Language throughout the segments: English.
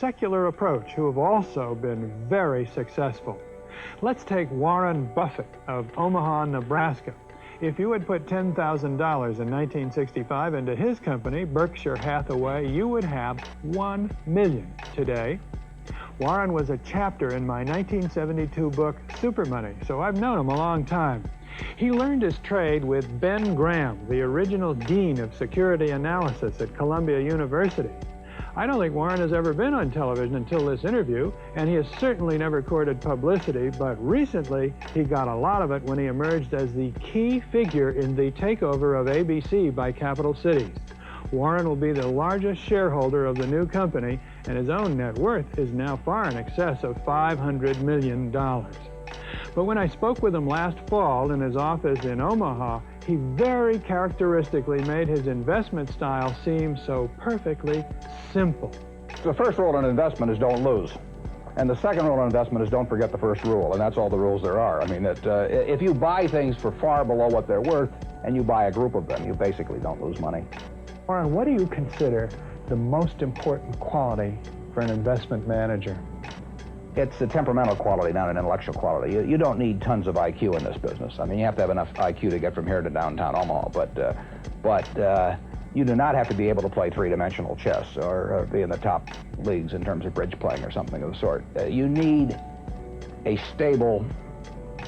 secular approach who have also been very successful. Let's take Warren Buffett of Omaha, Nebraska. If you had put $10,000 in 1965 into his company, Berkshire Hathaway, you would have $1 million today. Warren was a chapter in my 1972 book, Super Money, so I've known him a long time. He learned his trade with Ben Graham, the original dean of security analysis at Columbia University. I don't think Warren has ever been on television until this interview, and he has certainly never courted publicity, but recently he got a lot of it when he emerged as the key figure in the takeover of ABC by Capital Cities. Warren will be the largest shareholder of the new company, and his own net worth is now far in excess of $500 million. But when I spoke with him last fall in his office in Omaha, he very characteristically made his investment style seem so perfectly simple. The first rule in investment is don't lose. And the second rule in investment is don't forget the first rule, and that's all the rules there are. I mean, if you buy things for far below what they're worth and you buy a group of them, you basically don't lose money. Warren, what do you consider the most important quality for an investment manager? It's a temperamental quality, not an intellectual quality. You don't need tons of IQ in this business. I mean, you have to have enough IQ to get from here to downtown Omaha, but you do not have to be able to play three-dimensional chess or be in the top leagues in terms of bridge playing or something of the sort. You need a stable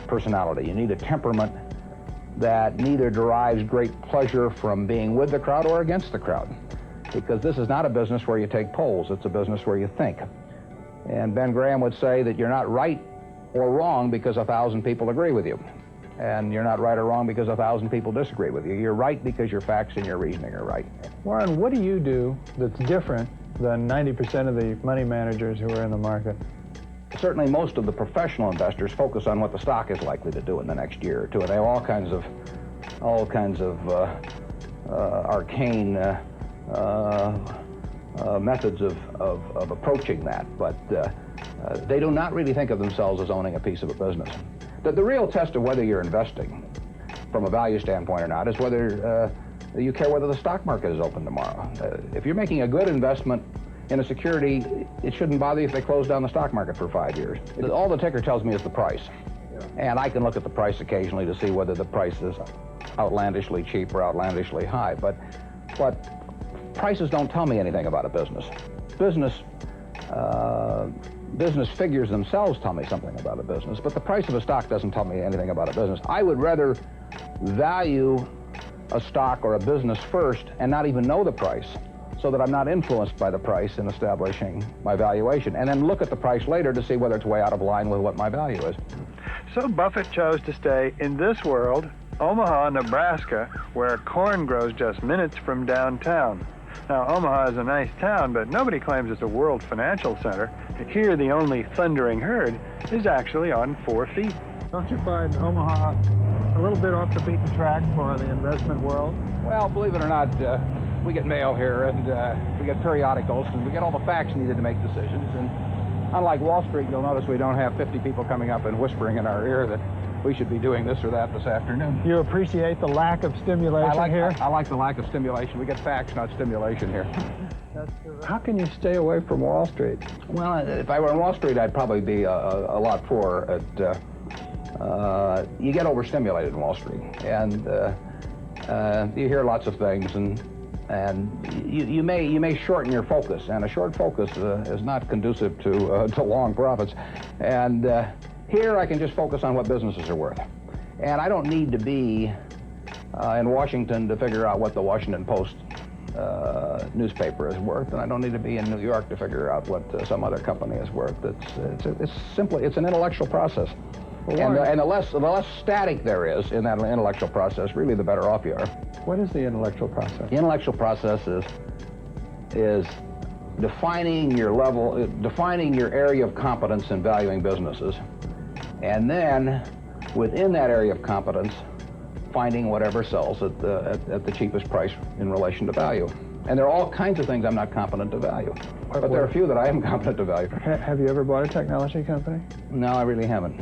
personality. You need a temperament that neither derives great pleasure from being with the crowd or against the crowd, because this is not a business where you take polls. It's a business where you think. And Ben Graham would say that you're not right or wrong because 1,000 people agree with you. And you're not right or wrong because 1,000 people disagree with you. You're right because your facts and your reasoning are right. Warren, what do you do that's different than 90% of the money managers who are in the market? Certainly most of the professional investors focus on what the stock is likely to do in the next year or two. And they have all kinds of arcane methods of approaching that, but they do not really think of themselves as owning a piece of a business. The real test of whether you're investing from a value standpoint or not is whether you care whether the stock market is open tomorrow. If you're making a good investment in a security, it shouldn't bother you if they close down the stock market for 5 years. All the ticker tells me is the price. And I can look at the price occasionally to see whether the price is outlandishly cheap or outlandishly high, but prices don't tell me anything about a business. Business figures themselves tell me something about a business, but the price of a stock doesn't tell me anything about a business. I would rather value a stock or a business first and not even know the price, so that I'm not influenced by the price in establishing my valuation, and then look at the price later to see whether it's way out of line with what my value is. So Buffett chose to stay in this world, Omaha, Nebraska, where corn grows just minutes from downtown. Now, Omaha is a nice town, but nobody claims it's a world financial center. Here, the only thundering herd is actually on 4 feet. Don't you find Omaha a little bit off the beaten track for the investment world? Well, believe it or not, we get mail here, and we get periodicals, and we get all the facts needed to make decisions. And unlike Wall Street, you'll notice we don't have 50 people coming up and whispering in our ear that we should be doing this or that this afternoon. You appreciate the lack of stimulation here? I like the lack of stimulation. We get facts, not stimulation here. How can you stay away from Wall Street? Well, if I were on Wall Street, I'd probably be a lot poorer. You get overstimulated in Wall Street, and you hear lots of things, and you may shorten your focus, and a short focus is not conducive to long profits. And here I can just focus on what businesses are worth. And I don't need to be in Washington to figure out what the Washington Post newspaper is worth, and I don't need to be in New York to figure out what some other company is worth. It's an intellectual process. Well, and the less static there is in that intellectual process, really the better off you are. What is the intellectual process? The intellectual process is defining your area of competence in valuing businesses, and then within that area of competence, finding whatever sells at the cheapest price in relation to value. And there are all kinds of things I'm not competent to value, but there are a few that I am competent to value. Have you ever bought a technology company? No, I really haven't.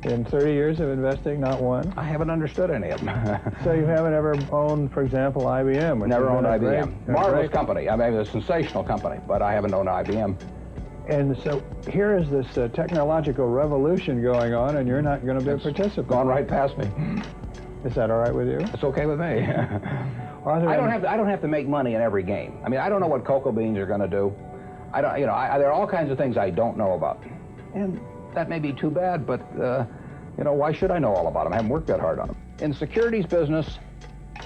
In 30 years of investing, not one? I haven't understood any of them. So you haven't ever owned, for example, IBM? Never owned IBM. Marvelous company. I mean, a sensational company, but I haven't owned IBM. And so here is this technological revolution going on, and you're not going to be a participant. Gone right past me. Is that all right with you? It's okay with me. I don't have to make money in every game. I mean, I don't know what cocoa beans are going to do. I don't, there are all kinds of things I don't know about, and that may be too bad. But why should I know all about them? I haven't worked that hard on them. In the securities business,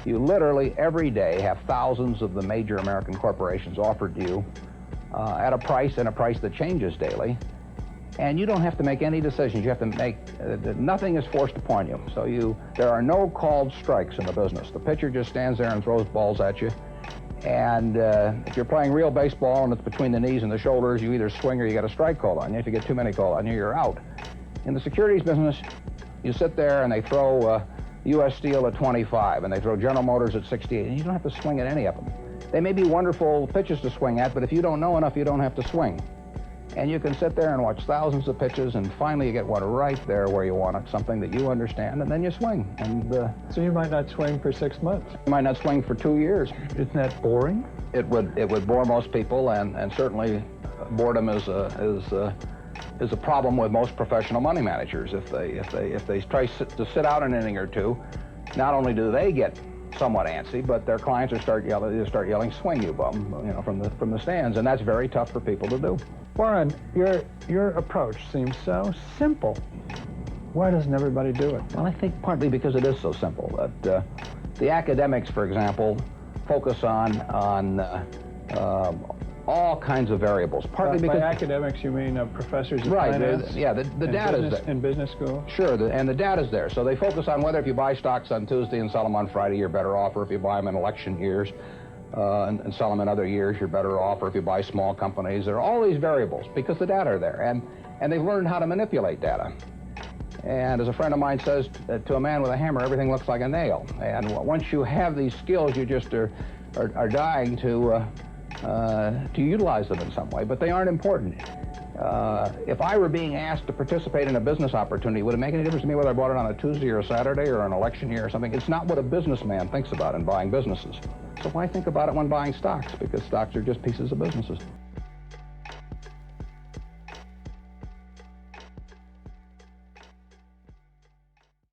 you literally every day have thousands of the major American corporations offered to you at a price that changes daily. And you don't have to make any decisions. You have to make, nothing is forced upon you. So there are no called strikes in the business. The pitcher just stands there and throws balls at you. And if you're playing real baseball and it's between the knees and the shoulders, you either swing or you get a strike called on you. If you get too many called on you, you're out. In the securities business, you sit there and they throw U.S. Steel at 25 and they throw General Motors at 68, and you don't have to swing at any of them. They may be wonderful pitches to swing at, but if you don't know enough, you don't have to swing. And you can sit there and watch thousands of pitches, and finally you get one right there where you want it, something that you understand, and then you swing. And so you might not swing for 6 months. You might not swing for 2 years. Isn't that boring? It would bore most people, and certainly boredom is a problem with most professional money managers. If they try to sit out an inning or two, not only do they get somewhat antsy, but their clients will start yelling, "Swing, you bum!" from the stands, and that's very tough for people to do. Warren, your approach seems so simple. Why doesn't everybody do it? Well, I think partly because it is so simple. That the academics, for example, focus on all kinds of variables. Partly because by academics you mean professors of right, finance? Yeah, the data's there. In business school? Sure, and the data's there. So they focus on whether if you buy stocks on Tuesday and sell them on Friday, you're better off, or if you buy them in election years and sell them in other years, you're better off, or if you buy small companies. There are all these variables because the data are there, and they've learned how to manipulate data. And as a friend of mine says, to a man with a hammer, everything looks like a nail. And once you have these skills, you just are dying to utilize them in some way, but they aren't important. If I were being asked to participate in a business opportunity, would it make any difference to me whether I bought it on a Tuesday or a Saturday or an election year or something? It's not what a businessman thinks about in buying businesses. So why think about it when buying stocks? Because stocks are just pieces of businesses.